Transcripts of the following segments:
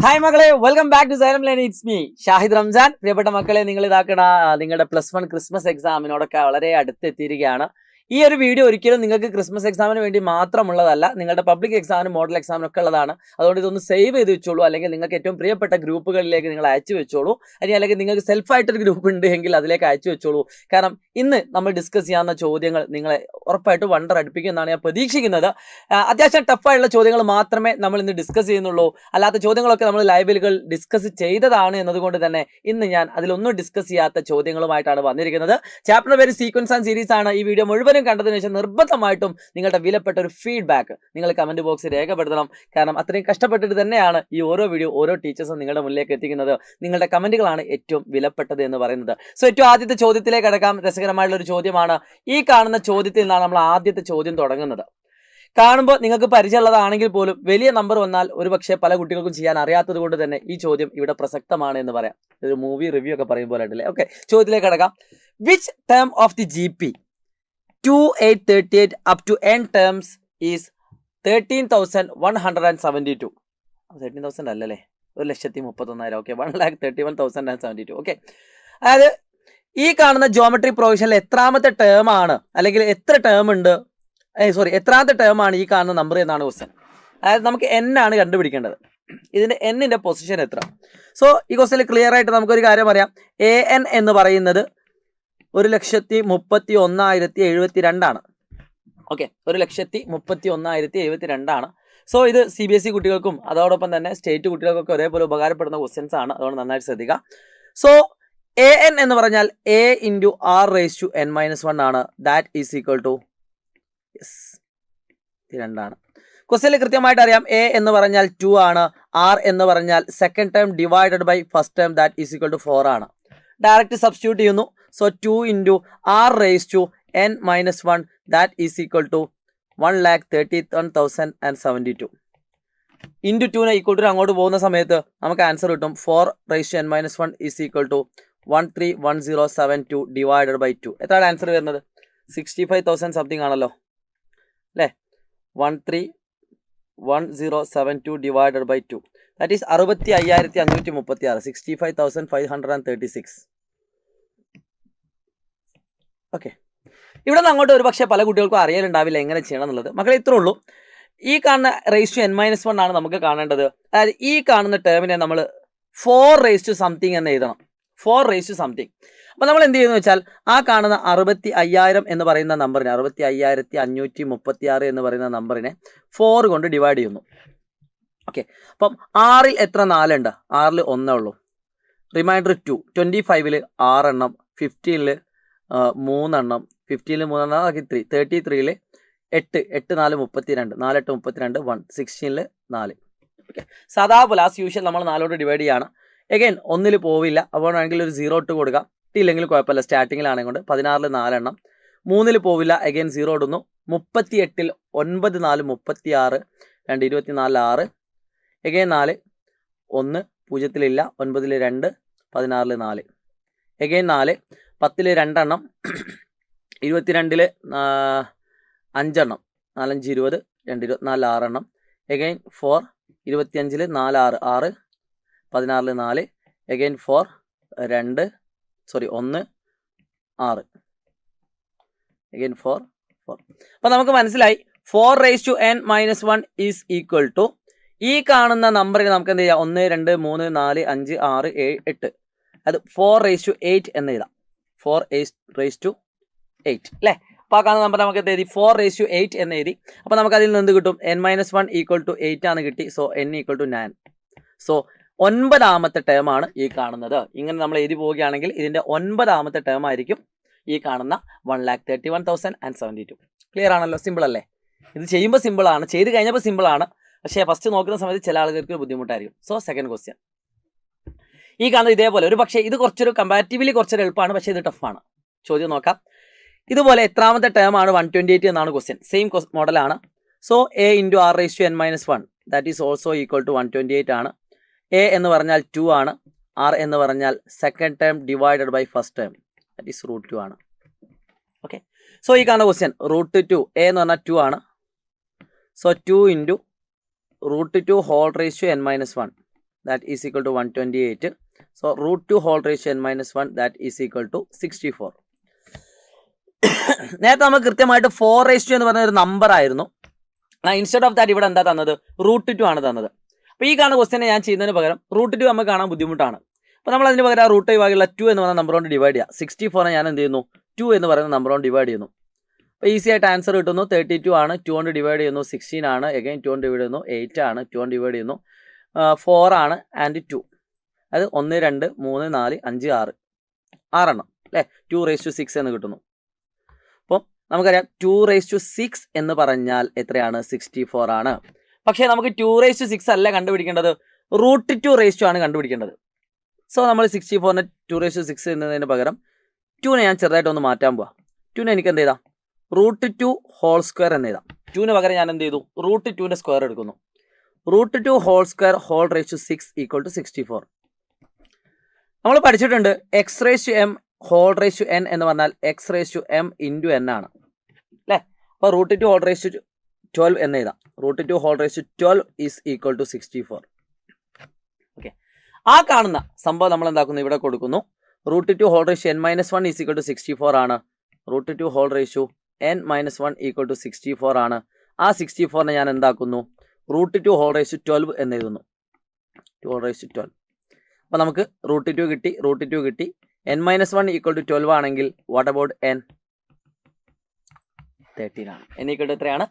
Hi മക്കളെ, welcome back to Xylem learn. It's me Shahid Ramzan. പ്രിയപ്പെട്ട മക്കളെ, നിങ്ങൾ ഇതാക്കണ നിങ്ങളുടെ +1 ക്രിസ്മസ് എക്സാമിനോടൊക്കെ വളരെ അടുത്തെത്തിയിരിക്കുകയാണ്. ഈ ഒരു വീഡിയോ ഒരിക്കലും നിങ്ങൾക്ക് ക്രിസ്മസ് എക്സാമിന് വേണ്ടി മാത്രമുള്ളതല്ല, നിങ്ങളുടെ പബ്ലിക് എക്സാമിനും മോഡൽ എക്സാമിനൊക്കെ ഉള്ളതാണ്. അതുകൊണ്ട് ഇതൊന്ന് സേവ് ചെയ്ത് വെച്ചോളൂ, അല്ലെങ്കിൽ നിങ്ങൾക്ക് ഏറ്റവും പ്രിയപ്പെട്ട ഗ്രൂപ്പുകളിലേക്ക് നിങ്ങൾ അയച്ചു വെച്ചോളൂ. അല്ലെങ്കിൽ നിങ്ങൾക്ക് സെൽഫായിട്ടൊരു ഗ്രൂപ്പ് ഉണ്ട് എങ്കിൽ അതിലേക്ക് അയച്ചു വെച്ചോളൂ. കാരണം ഇന്ന് നമ്മൾ ഡിസ്കസ് ചെയ്യാവുന്ന ചോദ്യങ്ങൾ നിങ്ങളെ ഉറപ്പായിട്ട് വണ്ടർ അടുപ്പിക്കുമെന്നാണ് ഞാൻ പ്രതീക്ഷിക്കുന്നത്. അത്യാവശ്യം ടഫായിട്ടുള്ള ചോദ്യങ്ങൾ മാത്രമേ നമ്മൾ ഇന്ന് ഡിസ്കസ് ചെയ്യുന്നുള്ളൂ. അല്ലാത്ത ചോദ്യങ്ങളൊക്കെ നമ്മൾ ലൈവിലുകൾ ഡിസ്കസ് ചെയ്തതാണ് എന്നതുകൊണ്ട് തന്നെ ഇന്ന് ഞാൻ അതിലൊന്നും ഡിസ്കസ് ചെയ്യാത്ത ചോദ്യങ്ങളുമായിട്ടാണ് വന്നിരിക്കുന്നത്. ചാപ്റ്റർ പേര് സീക്വൻസ് ആൻഡ് സീരീസ് ആണ്. ഈ വീഡിയോ മുഴുവനും കണ്ടതിന് ശേഷം നിർബന്ധമായിട്ടും നിങ്ങളുടെ വിലപ്പെട്ട ഒരു ഫീഡ്ബാക്ക് നിങ്ങൾ കമന്റ് ബോക്സിൽ രേഖപ്പെടുത്തണം. കാരണം അത്രയും കഷ്ടപ്പെട്ടിട്ട് തന്നെയാണ് ഈ ഓരോ വീഡിയോ ഓരോ ടീച്ചേഴ്സും നിങ്ങളുടെ മുന്നിലേക്ക് എത്തിക്കുന്നത്. നിങ്ങളുടെ കമന്റുകളാണ് ഏറ്റവും വിലപ്പെട്ടത് എന്ന് പറയുന്നത്. സോ ഏറ്റവും ആദ്യത്തെ ചോദ്യത്തിലേക്ക് കടക്കാം. രസകരമായിട്ടുള്ള ഒരു ചോദ്യമാണ്. ഈ കാണുന്ന ചോദ്യത്തിൽ നിന്നാണ് നമ്മൾ ആദ്യത്തെ ചോദ്യം തുടങ്ങുന്നത്. കാണുമ്പോൾ നിങ്ങൾക്ക് പരിചയമുള്ളതാണെങ്കിൽ പോലും വലിയ നമ്പർ വന്നാൽ ഒരു പക്ഷേ പല കുട്ടികൾക്കും ചെയ്യാൻ അറിയാത്തത് കൊണ്ട് തന്നെ ഈ ചോദ്യം ഇവിടെ പ്രസക്തമാണ് എന്ന് പറയാം. ഒരു മൂവി റിവ്യൂ ഒക്കെ പറയും പോലെ ഉണ്ടല്ലേ. ഓക്കെ, ചോദ്യത്തിലേക്ക് കടക്കാം. Which term of the GP 2838 up to n terms is 13,172. 13,000 അല്ലല്ലേ, 1,31,000. ഓക്കെ, 1,31,072. ഓക്കെ, അതായത് ഈ കാണുന്ന ജോമെട്രി പ്രൊവിഷനിൽ എത്രാമത്തെ ടേം ആണ്, അല്ലെങ്കിൽ എത്ര ടേം ഉണ്ട്, എത്രാമത്തെ ടേം ആണ് ഈ കാണുന്ന നമ്പർ എന്നാണ് ക്വസ്റ്റ്യൻ. അതായത് നമുക്ക് n ആണ് കണ്ടുപിടിക്കേണ്ടത്. ഇതിന്റെ n-ന്റെ പൊസിഷൻ എത്ര? സോ ഈ ക്വസ്റ്റ്യനിൽ ക്ലിയർ ആയിട്ട് നമുക്കൊരു കാര്യം പറയാം. an എന്ന് പറയുന്നത് 1,31,072 ആണ്. ഓക്കെ, 1,31,072 ആണ്. സോ ഇത് CBSE കുട്ടികൾക്കും അതോടൊപ്പം തന്നെ സ്റ്റേറ്റ് കുട്ടികൾക്കൊക്കെ ഒരേപോലെ ഉപകാരപ്പെടുന്ന ക്വസ്റ്റ്യൻസ് ആണ്. അതുകൊണ്ട് നന്നായിട്ട് ശ്രദ്ധിക്കുക. സോ an എന്ന് പറഞ്ഞാൽ a × r⁻n−1 ആണ്. ദാറ്റ് ഈസ് ഈക്വൽ ടു 2 ആണ്. ക്വസ്റ്റ്യനിൽ കൃത്യമായിട്ട് അറിയാം. a എന്ന് പറഞ്ഞാൽ 2 ആണ്. r എന്ന് പറഞ്ഞാൽ second term divided by first term, that is equal to 4 ആണ്. ഡയറക്റ്റ് സബ്സ്റ്റിറ്റ്യൂട്ട് ചെയ്യുന്നു. So 2 × r⁻n−1 that is equal to 1,31,072. Into 2നെ ഈക്വൽ ടു അങ്ങോട്ട് പോകുന്ന സമയത്ത് നമുക്ക് ആൻസർ കിട്ടും. 4⁻n−1 is equal to 131072 divided by 2. എത്രയാണ് ആൻസർ വരുന്നത്? 65,000 സംതിങ് ആണല്ലോ അല്ലേ. 131072 divided by 2 that is 65,536. 65,536. Okay, ഇവിടെ നിന്ന് അങ്ങോട്ട് ഒരു പക്ഷേ പല കുട്ടികൾക്കും അറിയലുണ്ടാവില്ല എങ്ങനെ ചെയ്യണം എന്നുള്ളത്. മക്കളെ ഇത്രേ ഉള്ളൂ. ഈ കാണുന്ന ⁻n−1 ആണ് നമുക്ക് കാണേണ്ടത്. അതായത് ഈ കാണുന്ന ടേമിനെ നമ്മൾ 4⁻something എന്ന് എഴുതണം. 4⁻something. അപ്പോൾ നമ്മൾ എന്ത് ചെയ്യുന്നു വെച്ചാൽ ആ കാണുന്ന 65,000 എന്ന് പറയുന്ന നമ്പറിനെ, 65,536 എന്ന് പറയുന്ന നമ്പറിനെ 4 കൊണ്ട് ഡിവൈഡ് ചെയ്യുന്നു. ഓക്കെ, അപ്പം 6-ൽ എത്ര 4 ഉണ്ട്? 6-ൽ 1 ഉള്ളൂ. റിമൈൻഡർ 2. 25-ൽ 6 എണ്ണം, 15-ൽ 3 എണ്ണം, 15-ൽ 3 എണ്ണം ആക്കി 3. 33-ൽ 8, 8 4 32, 4 8 32, 1. 16-ൽ 4. ഓക്കെ, സാധാ പോലെ ആസ് യൂഷ്വൽ നമ്മൾ 4 ഡിവൈഡ് ചെയ്യാണ്. എഗൈൻ 1-ൽ പോവില്ല, അപ്പോൾ വേണമെങ്കിൽ ഒരു 0 ഇട്ട് കൊടുക്കാം. ഇല്ലെങ്കിൽ കുഴപ്പമില്ല, സ്റ്റാർട്ടിങ്ങിലാണെങ്കിൽ കൊണ്ട്. 16-ൽ 4 എണ്ണം, 3-ൽ പോവില്ല, എഗൈൻ 0 ഇടുന്നു. 38-ൽ 9 4 36, 2 24 6, എഗൈൻ 4, 1 0-ലില്ല, 9-ൽ 2, 16-ൽ 4, എഗൈൻ 4, 10-ൽ 2 എണ്ണം, 22-ൽ 5 എണ്ണം, 4 5 20, 2 24 6 എണ്ണം, എഗൈൻ 4, 25-ൽ 4 6 6, 16-ൽ 4, എഗൈൻ 4 1 6, എഗൈൻ 4 4. അപ്പോൾ നമുക്ക് മനസ്സിലായി 4⁻n−1 ഈസ് ഈക്വൽ ടു ഈ കാണുന്ന നമ്പറിന് നമുക്ക് എന്ത് ചെയ്യാം? 1 2 3 4 5 6 7 8. അത് 4⁸ എന്ന് എഴുതാം. 4⁸8 അല്ലേ. അപ്പോൾ ആ കാണുന്ന നമ്പർ നമുക്ക് എന്ത് എഴുതി? 4⁸8 എന്ന് എഴുതി. അപ്പോൾ നമുക്ക് അതിൽ നിന്ന് കിട്ടും n−1 ഈക്വൽ ടു 8 ആണ് കിട്ടി. So n equal to 9. So 9ാമത്തെ ടേം ആണ് ഈ കാണുന്നത്. ഇങ്ങനെ നമ്മൾ എഴുതി പോവുകയാണെങ്കിൽ ഇതിൻ്റെ 9ാമത്തെ ടേം ആയിരിക്കും ഈ കാണുന്ന 1,31,072. ക്ലിയർ ആണല്ലോ? സിമ്പിൾ അല്ലേ? ഇത് ചെയ്യുമ്പോൾ സിമ്പിളാണ്, ചെയ്ത് കഴിഞ്ഞപ്പോൾ സിമ്പിളാണ്. പക്ഷേ ഫസ്റ്റ് നോക്കുന്ന സമയത്ത് ചില ആളുകൾക്ക് ബുദ്ധിമുട്ടായിരിക്കും. സോ സെക്കൻഡ് ക്വസ്റ്റ്യൻ ഈ കാണുന്നത് ഇതേപോലെ. ഒരു പക്ഷേ ഇത് കുറച്ചൊരു കമ്പാരിറ്റീവ്ലി കുറച്ചൊരു എളുപ്പമാണ്, പക്ഷേ ഇത് ടഫാണ്. ചോദ്യം നോക്കാം. ഇതുപോലെ എത്രാമത്തെ ടേം ആണ് 128 എന്നാണ് ക്വസ്റ്റ്യൻ. സെയിം മോഡലാണ്. So a × r⁻n−1 that is also equal to 128 ആണ്. a എന്ന് പറഞ്ഞാൽ 2 ആണ്. r എന്ന് പറഞ്ഞാൽ second term divided by first term, that is √2 ആണ്. ഓക്കെ, സോ ഈ കാണുന്ന ക്വസ്റ്റ്യൻ √2, a എന്ന് പറഞ്ഞാൽ 2 ആണ്. So 2 × √2 whole raised to n minus 1. That is equal to 128. So √2 whole ratio n minus 1 that is equal to 64. നേരത്തെ നമുക്ക് കൃത്യമായിട്ട് 4 എന്ന് പറഞ്ഞ ഒരു നമ്പർ ആയിരുന്നു. ഇൻസ്റ്റെഡ് ഓഫ് ദാറ്റ് ഇവിടെ എന്താ തന്നത്, √2 ആണ് തന്നത്. അപ്പോൾ ഈ കാണുന്ന ക്വസ്റ്റ്യനെ ഞാൻ ചെയ്യുന്നതിന് പകരം √2 നമുക്ക് കാണാൻ ബുദ്ധിമുട്ടാണ്. അപ്പോൾ നമ്മൾ അതിന് പകരം √2 ഭാഗമുള്ള 2 എന്ന് പറയുന്ന നമ്പർ കൊണ്ട് ഡിവൈഡ് ചെയ്യുക. 64 ഞാൻ എന്ത് ചെയ്യുന്നു, 2 എന്ന് പറയുന്ന നമ്പർ കൊണ്ട് ഡിവൈഡ് ചെയ്യുന്നു. അപ്പോൾ ഈസി ആയിട്ട് ആൻസർ കിട്ടുന്നു. 32 ആണ്, 2 കൊണ്ട് ഡിവൈഡ് ചെയ്യുന്നു. 16 ആണ്, അഗൈൻ 2 കൊണ്ട് ഡിവൈഡ് ചെയ്യുന്നു. 8 ആണ്, 2 കൊണ്ട് ഡിവൈഡ് ചെയ്യുന്നു. 4 ആണ് ആൻഡ് 2. അത് 1 2 3 4 5 6 6 അല്ലേ. 2�6 എന്ന് കിട്ടുന്നു. അപ്പോൾ നമുക്കറിയാം 2�6 എന്ന് പറഞ്ഞാൽ എത്രയാണ്, 64 ആണ്. പക്ഷേ നമുക്ക് 2�6 അല്ല കണ്ടുപിടിക്കേണ്ടത്, √2 റേഷ്യോ ആണ് കണ്ടുപിടിക്കേണ്ടത്. സോ നമ്മൾ 64നെ 2�6 എന്നതിന് പകരം 2നെ ഞാൻ ചെറുതായിട്ടൊന്ന് മാറ്റാൻ പോവാം. 2നെ എനിക്ക് എന്ത് ചെയ്താം, √2 ഹോൾ സ്ക്വയർ എന്ന് എഴുതാം. 2ന് പകരം ഞാൻ എന്ത് ചെയ്തു, √2ന്റെ സ്ക്വയർ എടുക്കുന്നു. √2 whole square whole ratio 6 equal to 64. നമ്മൾ പഠിച്ചിട്ടുണ്ട് x⁻m ഹോൾ റേഷ്യോ n എന്ന് പറഞ്ഞാൽ x⁻m ഇൻറ്റു n ആണ് അല്ലേ. അപ്പോൾ √2 ഹോൾ റേഷ്യോ 12 എന്ന് എഴുതാം. √2 whole ratio 12 is equal to 64. Okay, ആ കാണുന്ന സംഭവം നമ്മൾ എന്താക്കുന്നു, ഇവിടെ കൊടുക്കുന്നു. √2 whole ratio n minus 1 is equal to 64 ആണ്. √2 whole ratio n minus 1 equal to 64 ആണ്. ആ 64നെ ഞാൻ എന്താക്കുന്നു, √2 ഹോൾ റേഷ്യോ 12 എന്ന് എഴുതുന്നു. 2 ഹോൾ റേഷ്യോ 12. അപ്പോൾ നമുക്ക് √2 കിട്ടി, √2 കിട്ടി. n മൈനസ് 1 ഈക്വൽ ടു 12 ആണെങ്കിൽ വാട്ട് അബൌട്ട് n? 13 ആണ്. n ഈക്വൽ ടു എത്രയാണ്,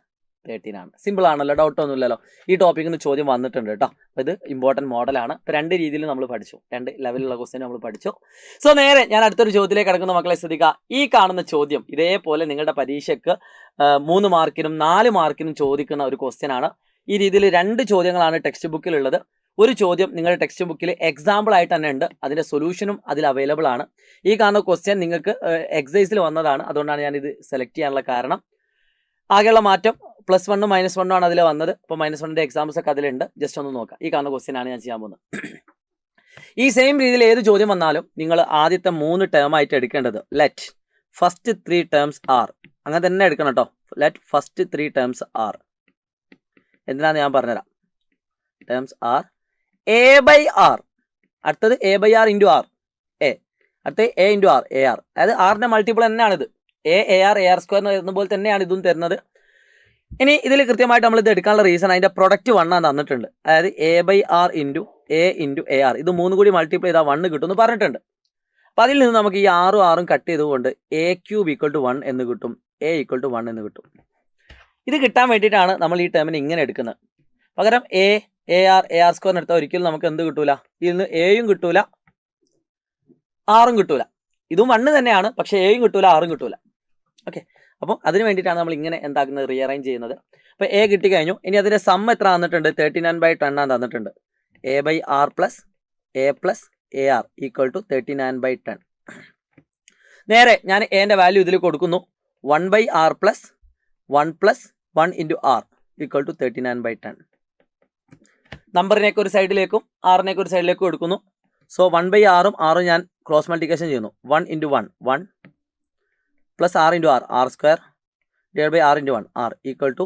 13 ആണ്. സിമ്പിൾ ആണല്ലോ, ഡൗട്ട് ഒന്നുമില്ലല്ലോ. ഈ ടോപ്പിക്കിൽ നിന്ന് ചോദ്യം വന്നിട്ടുണ്ട് കേട്ടോ. അപ്പോൾ ഇത് ഇമ്പോർട്ടൻറ്റ് മോഡലാണ്. ഇപ്പോൾ 2 രീതിയിൽ നമ്മൾ പഠിച്ചു, 2 ലെവലിലുള്ള ക്വസ്റ്റ്യൻ നമ്മൾ പഠിച്ചു. സോ നേരെ ഞാൻ അടുത്തൊരു ചോദ്യത്തിലേക്ക് കിടക്കുന്ന മക്കളെ ശ്രദ്ധിക്കുക. ഈ കാണുന്ന ചോദ്യം ഇതേപോലെ നിങ്ങളുടെ പരീക്ഷയ്ക്ക് 3 മാർക്കിനും 4 മാർക്കിനും ചോദിക്കുന്ന ഒരു ക്വസ്റ്റ്യൻ ആണ്. ഈ രീതിയിൽ 2 ചോദ്യങ്ങളാണ് ടെക്സ്റ്റ് ബുക്കിലുള്ളത്. ഒരു ചോദ്യം നിങ്ങളുടെ ടെക്സ്റ്റ് ബുക്കിൽ എക്സാമ്പിൾ ആയിട്ട് തന്നെ ഉണ്ട്, അതിൻ്റെ സൊല്യൂഷനും അതിൽ അവൈലബിൾ ആണ്. ഈ കാണുന്ന ക്വസ്റ്റ്യൻ നിങ്ങൾക്ക് എക്സൈസിൽ വന്നതാണ്, അതുകൊണ്ടാണ് ഞാനിത് സെലക്ട് ചെയ്യാനുള്ള കാരണം. ആകെയുള്ള മാറ്റം +1 -1 ആണ് അതിൽ വന്നത്. അപ്പോൾ -1ന്റെ എക്സാമ്പിൾസ് ഒക്കെ അതിലുണ്ട്, ജസ്റ്റ് ഒന്ന് നോക്കാം. ഈ കാണുന്ന ക്വസ്റ്റ്യൻ ആണ് ഞാൻ ചെയ്യാൻ പോകുന്നത്. ഈ സെയിം രീതിയിൽ ഏത് ചോദ്യം വന്നാലും നിങ്ങൾ ആദ്യത്തെ 3 ടേം ആയിട്ട് എടുക്കേണ്ടത് ലെറ്റ് ഫസ്റ്റ് 3 ടേംസ് ആർ, അങ്ങനെ തന്നെ എടുക്കണം കേട്ടോ. Let first 3 terms are. എന്തിനാന്ന് ഞാൻ പറഞ്ഞുതരാം. ടേംസ് ആർ a/r, അടുത്തത് a/r ഇൻറ്റു ആർ എ, അടുത്തത് a into R A R. അതായത് ആറിൻ്റെ മൾട്ടിപ്പിൾ തന്നെയാണിത്. AR സ്ക്വയർ എന്ന് വരുന്ന പോലെ തന്നെയാണ് ഇതും തരുന്നത്. ഇനി ഇതിൽ കൃത്യമായിട്ട് നമ്മൾ ഇത് എടുക്കാനുള്ള റീസൺ അതിൻ്റെ പ്രൊഡക്റ്റ് 1 ആണ് തന്നിട്ടുണ്ട്. അതായത് a/r into a into AR, ഇത് 3 കൂടി മൾട്ടിപ്ലൈ ചെയ്താൽ 1 കിട്ടുമെന്ന് പറഞ്ഞിട്ടുണ്ട്. അപ്പോൾ അതിൽ നിന്ന് നമുക്ക് ഈ 6 കട്ട് ചെയ്തുകൊണ്ട് a³ ഈക്വൽ ടു 1 എന്ന് കിട്ടും, a ഈക്വൽ ടു 1 എന്ന് കിട്ടും. ഇത് കിട്ടാൻ വേണ്ടിയിട്ടാണ് നമ്മൾ ഈ ടേമിനെ ഇങ്ങനെ എടുക്കുന്നത്. പകരം AR സ്ക്വയറിന് എടുത്താൽ ഒരിക്കലും നമുക്ക് എന്ത് കിട്ടൂല, ഇതിൽ എയും കിട്ടൂല ആറും കിട്ടൂല. ഇതും 1 തന്നെയാണ്, പക്ഷേ എയും കിട്ടൂല ആറും കിട്ടൂല. ഓക്കെ, അപ്പോൾ അതിന് വേണ്ടിയിട്ടാണ് നമ്മൾ ഇങ്ങനെ എന്താക്കുന്നത്, റീഅറേഞ്ച് ചെയ്യുന്നത്. അപ്പോൾ a കിട്ടിക്കഴിഞ്ഞു. ഇനി അതിൻ്റെ സം എത്ര തന്നിട്ടുണ്ട്, 39/10 ആണ് തന്നിട്ടുണ്ട്. a/r plus a plus AR equal to 39/10. നേരെ ഞാൻ എൻ്റെ വാല്യൂ ഇതിൽ കൊടുക്കുന്നു. 1/r plus 1 plus 1 into R equal to 39/10. നമ്പറിനെയൊക്കെ ഒരു സൈഡിലേക്കും ആറിനെയൊക്കെ ഒരു സൈഡിലേക്കും എടുക്കുന്നു. സോ 1/r-ഉം ആറും ഞാൻ ക്രോസ് മൾട്ടിപ്ലിക്കേഷൻ ചെയ്യുന്നു. 1 into 1 1 plus r into R square divide by r into 1 r equal to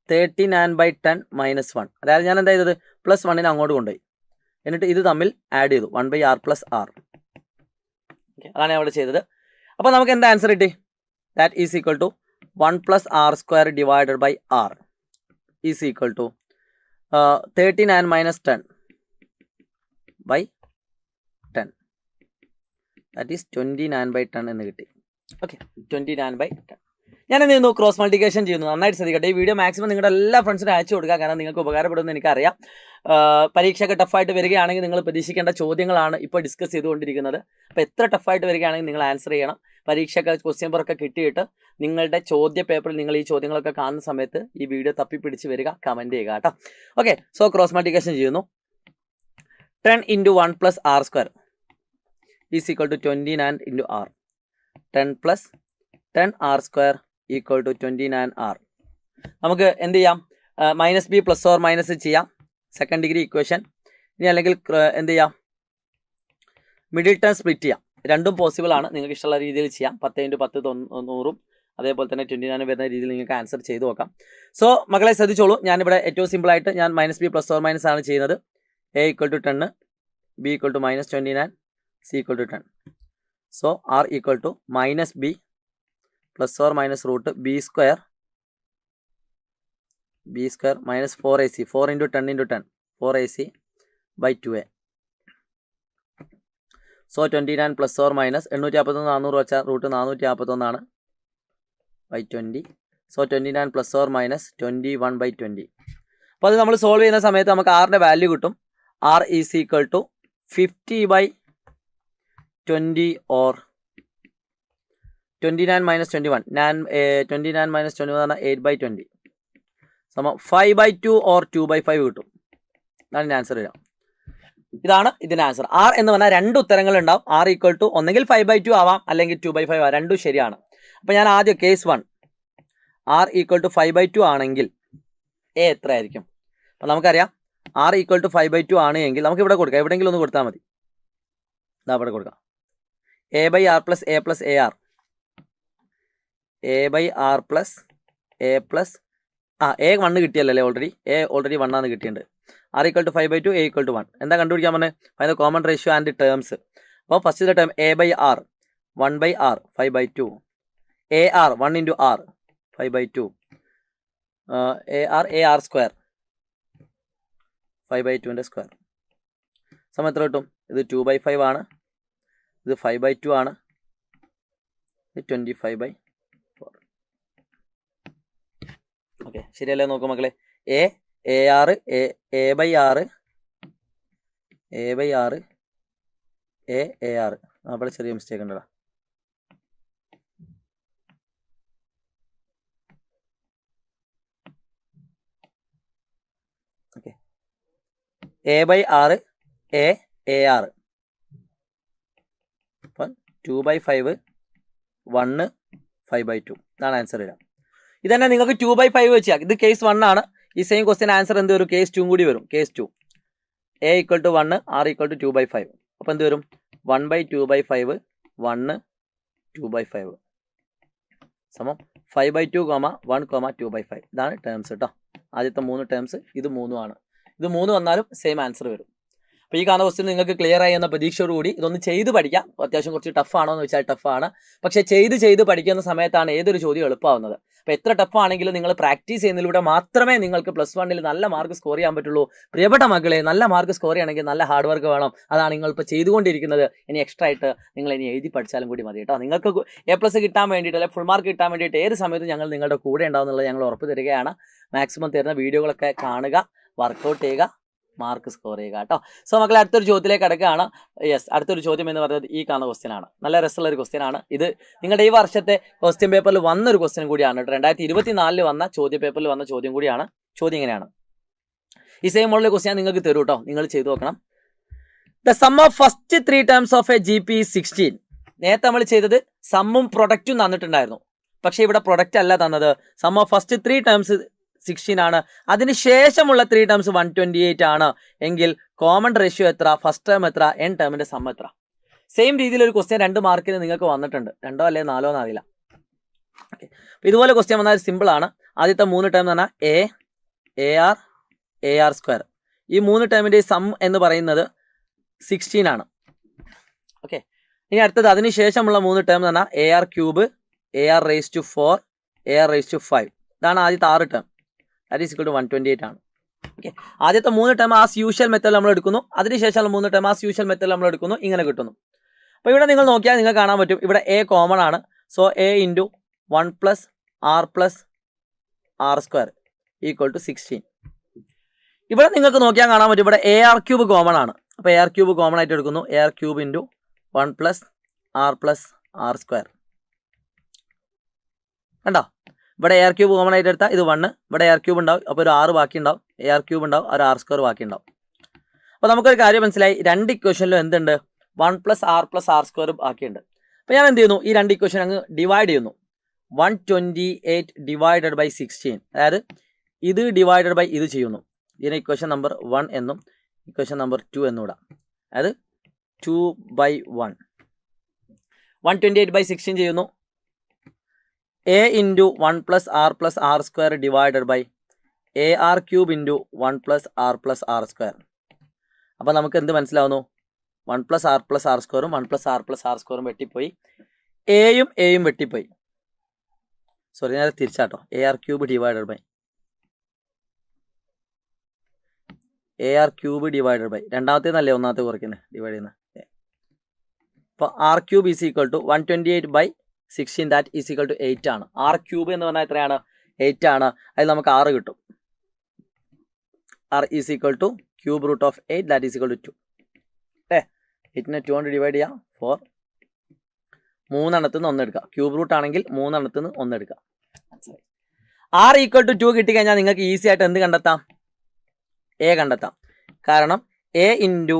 39/10 minus 1. അതായത് ഞാൻ എന്താ ചെയ്തത്, +1നെ അങ്ങോട്ട് കൊണ്ടുപോയി, എന്നിട്ട് ഇത് തമ്മിൽ ആഡ് ചെയ്തു 1/r പ്ലസ് r. ഓക്കെ, അതാണ് ഞാൻ ഇവിടെ ചെയ്തത്. അപ്പോൾ നമുക്ക് എന്താ ആൻസർ കിട്ടി, that is equal to 1 plus r square divided by r is equal to 39 minus 10 by 10, that is 29/10 എന്ന് കിട്ടി. ഓക്കെ, 29/10. ഞാൻ എന്ത് ചെയ്യുന്നു, ക്രോസ് മൾട്ടിപ്ലിക്കേഷൻ ചെയ്യുന്നു. നന്നായിട്ട് ശ്രദ്ധിക്കട്ടെ. ഈ വീഡിയോ മാക്സിമം നിങ്ങളുടെ എല്ലാ ഫ്രണ്ട്സിനും അയച്ചു കൊടുക്കുക, കാരണം നിങ്ങൾക്ക് ഉപകാരപ്പെടുമെന്ന് എനിക്കറിയാം. പരീക്ഷയൊക്കെ ടഫായിട്ട് വരികയാണെങ്കിൽ നിങ്ങൾ പ്രതീക്ഷിക്കേണ്ട ചോദ്യങ്ങളാണ് ഇപ്പോൾ ഡിസ്കസ് ചെയ്തുകൊണ്ടിരിക്കുന്നത്. അപ്പോൾ എത്ര ടഫായിട്ട് വരികയാണെങ്കിൽ നിങ്ങൾ ആൻസർ ചെയ്യണം. പരീക്ഷയൊക്കെ ക്വസ്റ്റ്യൻ പേപ്പറൊക്കെ കിട്ടിയിട്ട് നിങ്ങളുടെ ചോദ്യ പേപ്പറിൽ നിങ്ങൾ ഈ ചോദ്യങ്ങളൊക്കെ കാണുന്ന സമയത്ത് ഈ വീഡിയോ തപ്പിപ്പിടിച്ച് വരിക, കമൻറ്റ് ചെയ്യുക കേട്ടോ. ഓക്കെ, സോ ക്രോസ് മൾട്ടിപ്ലിക്കേഷൻ ചെയ്യുന്നു. 10 into 1 plus r square is equal to 29 into r. 10 plus 10r square equal to 29r. നമുക്ക് എന്ത് ചെയ്യാം, -b പ്ലസ് ഓർ മൈനസ് ചെയ്യാം, സെക്കൻഡ് ഡിഗ്രി ഇക്വേഷൻ. ഇനി അല്ലെങ്കിൽ എന്ത് ചെയ്യാം, മിഡിൽ ടേം സ്പ്ലിറ്റ് ചെയ്യാം. രണ്ടും പോസിബിൾ ആണ്, നിങ്ങൾക്ക് ഇഷ്ടമുള്ള രീതിയിൽ ചെയ്യാം. 10 × 10 100ഉം അതേപോലെ തന്നെ 29 വരുന്ന രീതിയിൽ നിങ്ങൾക്ക് ആൻസർ ചെയ്ത് നോക്കാം. സോ മക്കളെ ശ്രദ്ധിച്ചോളൂ, ഞാനിവിടെ ഏറ്റവും സിമ്പിളായിട്ട് ഞാൻ -b പ്ലസ് ഓർ മൈനസ് ആണ് ചെയ്യുന്നത്. A equal to 10, B equal to minus 29, C equal to 10. So R equal to minus B plus or minus root B square minus 4AC, 4 into 10 into 10, 4AC by 2A. So 29 plus or minus 851 400 വെച്ചാൽ root 451 ആണ് by 20. So 29 plus or minus 21 by 20. അപ്പോൾ അത് നമ്മൾ solve ചെയ്യുന്ന സമയത്ത് നമുക്ക് ആറിൻ്റെ value കിട്ടും. R is equal to 50 by 20 or 29 minus 21. 29 minus 21 ആണ് 8 by 20. സമം 5 by 2 or 2 by 5 കിട്ടും. അതാണ് ഇതിൻ്റെ ആൻസർ വരിക. ഇതാണ് ഇതിൻ്റെ ആൻസർ. R എന്ന് പറഞ്ഞാൽ രണ്ട് ഉത്തരങ്ങൾ ഉണ്ടാവും. R ഈക്വൽ ടു ഒന്നെങ്കിൽ 5 by 2 ആവാം, അല്ലെങ്കിൽ 2 by 5 ആവാം. രണ്ടും ശരിയാണ്. അപ്പോൾ ഞാൻ ആദ്യം case 1 R equal to 5 by 2 ആണെങ്കിൽ A എത്ര ആയിരിക്കും? അപ്പോൾ നമുക്കറിയാം R ഈക്വൽ ടു 5 by 2 ആണ് എങ്കിൽ നമുക്ക് ഇവിടെ കൊടുക്കാം. എവിടെയെങ്കിലും ഒന്ന് കൊടുത്താൽ മതി. ഇതാ ഇവിടെ കൊടുക്കാം. A by R plus A plus AR. A by R plus A plus A 1 കിട്ടിയല്ലേ ഓൾറെഡി. A ഓൾറെഡി 1 ആണ് കിട്ടിയിട്ടുണ്ട്. R equal to 5 by 2, A equal to 1. എന്താ കണ്ടുപിടിക്കാൻ പറഞ്ഞത്? അതിൻ്റെ കോമൺ റേഷ്യോ ആൻഡ് ടേംസ്. അപ്പോൾ first term A by R 1 by R 5 by 2. AR 1 into R 5 by 2. AR square 5 by 2 square. സമയം എത്ര കിട്ടും? ഇത് 2 by 5 ആണ്, ഇത് 5 by 2 ആണ്, ഇത് 25 by 4. ഓക്കെ, ശരിയല്ലേ? നോക്കൂ മക്കളെ. A by R അവിടെ ചെറിയ മിസ്റ്റേക്ക് ഉണ്ടടാ. Okay, A by R AR. അപ്പം 2 by 5 1 5 by 2 ഇതാണ് ആൻസർ വരിക. ഇതന്നെ നിങ്ങൾക്ക് 2 by 5 വെച്ചാൽ ഇത് കേസ് 1 ആണ്. ഈ സെയിം ക്വസ്റ്റ്യൻ ആൻസർ എന്ത് വരും? കേസ് 2 കൂടി വരും. Case 2 A equal to 1, R equal to 2 by 5. അപ്പോൾ എന്ത് വരും? 1 by 2 by 5 1 2 by 5 സമം 5 by 2, 1, 2 by 5. ഇതാണ് ടേംസ് കേട്ടോ. ആദ്യത്തെ 3 ടേംസ് ഇത് 3 ആണ്. ഇത് 3 വന്നാലും സെയിം ആൻസർ വരും. അപ്പോൾ ഈ കാണുന്ന ക്വസ്റ്റ്യൻ നിങ്ങൾക്ക് ക്ലിയർ ആയി എന്ന പ്രതീക്ഷയോടുകൂടി ഇതൊന്ന് ചെയ്ത് പഠിക്കാം. അത്യാവശ്യം കുറച്ച് ടഫാണോ എന്ന് വെച്ചാൽ ടഫാണ്. പക്ഷേ ചെയ്ത് പഠിക്കുന്ന സമയത്താണ് ഏതൊരു ചോദ്യം എളുപ്പമാവുന്നത്. അപ്പോൾ എത്ര ടഫാണെങ്കിലും നിങ്ങൾ പ്രാക്ടീസ് ചെയ്യുന്നതിലൂടെ മാത്രമേ നിങ്ങൾക്ക് +1 നല്ല മാർക്ക് സ്കോർ ചെയ്യാൻ പറ്റുള്ളൂ. പ്രിയപ്പെട്ട മക്കളെ, നല്ല മാർക്ക് സ്കോർ ചെയ്യണമെങ്കിൽ നല്ല ഹാർഡ് വർക്ക് വേണം. അതാണ് നിങ്ങളിപ്പോൾ ചെയ്തുകൊണ്ടിരിക്കുന്നത്. ഇനി എക്സ്ട്രാ ആയിട്ട് നിങ്ങൾ ഇനി എഴുതി പഠിച്ചാലും കൂടി മതി കേട്ടോ. നിങ്ങൾക്ക് A+ കിട്ടാൻ വേണ്ടിയിട്ട് അല്ലെങ്കിൽ ഫുൾ മാർക്ക് കിട്ടാൻ വേണ്ടിയിട്ട് ഏത് സമയത്തും ഞങ്ങൾ നിങ്ങളുടെ കൂടെ ഉണ്ടാവുന്നുള്ളത് ഞങ്ങൾ ഉറപ്പ് തരികയാണ്. മാക്സിമം തരുന്ന വീഡിയോകളൊക്കെ കാണുക, വർക്കൗട്ട് ചെയ്യുക, മാർക്ക് സ്കോർ ചെയ്യുക കേട്ടോ. സോ മക്കളെ, അടുത്തൊരു ചോദ്യത്തിലേക്ക് കിടക്കുകയാണ്. യെസ്, അടുത്തൊരു ചോദ്യം എന്ന് പറയുന്നത് ഈ കാണുന്ന ക്വസ്റ്റ്യൻ ആണ്. നല്ല രസമുള്ള ഒരു ക്വസ്റ്റ്യൻ ആണ്. ഇത് നിങ്ങളുടെ ഈ വർഷത്തെ ക്വസ്റ്റ്യൻ പേപ്പറിൽ വന്നൊരു ക്വസ്റ്റ്യൻ കൂടിയാണ്. 2024 വന്ന ചോദ്യ പേപ്പറിൽ വന്ന ചോദ്യം കൂടിയാണ്. ചോദ്യം ഇങ്ങനെയാണ്. ഈ സെയിം മോഡൽ ക്വസ്റ്റ്യൻ നിങ്ങൾക്ക് തരും കേട്ടോ. നിങ്ങൾ ചെയ്തു നോക്കണം. The sum of first 3 terms of A GP 16. നേരത്തെ നമ്മൾ ചെയ്തത് സമ്മും പ്രൊഡക്റ്റും തന്നിട്ടുണ്ടായിരുന്നു. പക്ഷേ ഇവിടെ പ്രൊഡക്റ്റ് അല്ല തന്നത്. സം ഓഫ് ഫസ്റ്റ് 3 ടേംസ് 16 ആണ്. അതിന് ശേഷമുള്ള 3 ടേംസ് 128 ആണ് എങ്കിൽ കോമൺ റേഷ്യോ എത്ര? ഫസ്റ്റ് ടേം എത്ര? എൻ ടേമിന്റെ സം എത്ര? സെയിം രീതിയിൽ ഒരു ക്വസ്റ്റ്യൻ 2 മാർക്കിന് നിങ്ങൾക്ക് വന്നിട്ടുണ്ട്. 2 അല്ലെ 4 എന്ന് അറിയില്ല. ഓക്കെ, ഇതുപോലെ ക്വസ്റ്റ്യൻ വന്നാൽ സിമ്പിൾ ആണ്. ആദ്യത്തെ 3 ടേം എന്ന് പറഞ്ഞാൽ AR സ്ക്വയർ. ഈ 3 ടേമിന്റെ സം എന്ന് പറയുന്നത് 16 ആണ്. ഓക്കെ, ഇനി അടുത്തത് അതിന് ശേഷമുള്ള 3 ടേം എന്ന് പറഞ്ഞാൽ AR cube, AR raise to 4, AR raise to 5. ഇതാണ് ആദ്യത്തെ 6 term. That is equal to 128 ആണ്. ഓക്കെ, ആദ്യത്തെ 3 ടേം ആസ് യൂഷ്വൽ മെത്തേഡ് നമ്മൾ എടുക്കുന്നു. അതിനുശേഷമുള്ള 3 ടേം ആസ് യൂഷ്വൽ മെത്തേഡ് നമ്മൾ എടുക്കുന്നു. ഇങ്ങനെ കിട്ടുന്നു. അപ്പോൾ ഇവിടെ നിങ്ങൾ നോക്കിയാൽ നിങ്ങൾക്ക് കാണാൻ പറ്റും. ഇവിടെ A കോമൺ ആണ്. So A into 1 + R + R square equal to 16. ഇവിടെ നിങ്ങൾക്ക് നോക്കിയാൽ കാണാൻ പറ്റും. ഇവിടെ AR ക്യൂബ് കോമൺ ആണ്. അപ്പോൾ AR ക്യൂബ് കോമൺ ആയിട്ട് എടുക്കുന്നു. AR cube into 1 + R + R square. കണ്ടോ? ഇവിടെ AR ക്യൂബ് കോമൺ ആയിട്ട് എടുത്താൽ ഇത് 1, ഇവിടെ AR ക്യൂബ് ഉണ്ടാവും. അപ്പോൾ ഒരു 6 ബാക്കി ഉണ്ടാവും. AR ക്യൂബ് ഉണ്ടാവും, ഒരു R സ്ക്വയർ ബാക്കി ഉണ്ടാവും. അപ്പോൾ നമുക്കൊരു കാര്യം മനസ്സിലായി. 2 ഇക്വേഷനിലും എന്തുണ്ട്? 1 + R + R സ്ക്വയർ ബാക്കിയുണ്ട്. അപ്പോൾ ഞാൻ എന്ത് ചെയ്യുന്നു? ഈ 2 ഇക്വേഷൻ അങ്ങ് ഡിവൈഡ് ചെയ്യുന്നു. 128 ഡിവൈഡഡ് ബൈ 16. അതായത് ഇത് ഡിവൈഡഡ് ബൈ ഇത് ചെയ്യുന്നു. ഇതിനെ ഇക്വേഷൻ നമ്പർ 1 എന്നും ഇക്വേഷൻ നമ്പർ 2 എന്നും ഇടാം. അതായത് 2/1. 128 ബൈ 16 ചെയ്യുന്നു. A into 1 + R + R square divided by AR cube into 1 + R + R square. അപ്പോൾ നമുക്ക് എന്ത് മനസ്സിലാവുന്നു? 1 + r + r സ്ക്വയറും 1 + r + r സ്ക്വയറും വെട്ടിപ്പോയി. എയും വെട്ടിപ്പോയി. സോറി, നേരെ തിരിച്ചാട്ടോ. AR³ രണ്ടാമത്തേന്നല്ലേ ഒന്നാമത്തെ കുറയ്ക്കുന്നത്, ഡിവൈഡ് ചെയ്യുന്നത്. അപ്പോൾ r³ = 128/16, that is equal to 8 ആണ്. r³ എന്ന് പറഞ്ഞാൽ എത്രയാണ്? 8 ആണ്. അതിൽ നമുക്ക് 6 കിട്ടും. r ഈസ് ഈക്വൽ ടു √8, ദാറ്റ് ഈസ് ഈക്വൽ ടു 2. അല്ലേ? 8നെ 2 കൊണ്ട് ഡിവൈഡ് ചെയ്യാം. 4. 3 എണ്ണത്തിൽ നിന്ന് 1 എടുക്കുക. ക്യൂബ് റൂട്ട് ആണെങ്കിൽ 3 എണ്ണത്തിൽ നിന്ന് 1 എടുക്കുക. r ഈക്വൽ ടു 2 കിട്ടിക്കഴിഞ്ഞാൽ നിങ്ങൾക്ക് ഈസി ആയിട്ട് എന്ത് കണ്ടെത്താം? a കണ്ടെത്താം. കാരണം a ×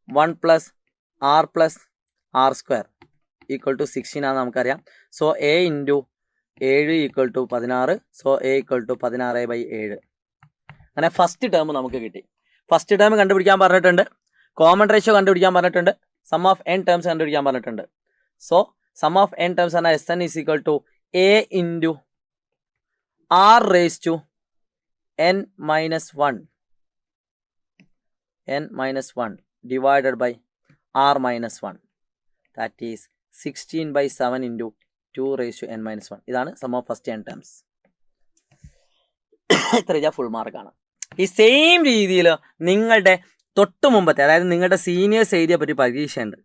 1 + r + r square equal to 16 ആണെന്ന് നമുക്കറിയാം. So a × 7 equal to 16. So a equal to 16/7. അങ്ങനെ ഫസ്റ്റ് ടേം നമുക്ക് കിട്ടി. ഫസ്റ്റ് ടേം കണ്ടുപിടിക്കാൻ പറഞ്ഞിട്ടുണ്ട്, കോമൺ റേഷ്യോ കണ്ടുപിടിക്കാൻ പറഞ്ഞിട്ടുണ്ട്, സം ഓഫ് n ടേംസ് കണ്ടുപിടിക്കാൻ പറഞ്ഞിട്ടുണ്ട്. So sum of n terms ആണ് Sn is equal to a × r raise to n - 1 divided by r - 1, that is 16/7 × 2 raise to n - 1. ഇതാണ് sum of first n terms. ഇത്ര full മാർക്കാണ്. ഈ same രീതിയിൽ നിങ്ങളുടെ തൊട്ട് മുമ്പത്തെ, അതായത് നിങ്ങളുടെ സീനിയേഴ്സ് എഴുതിയ ഒരു പരീക്ഷയുണ്ട്,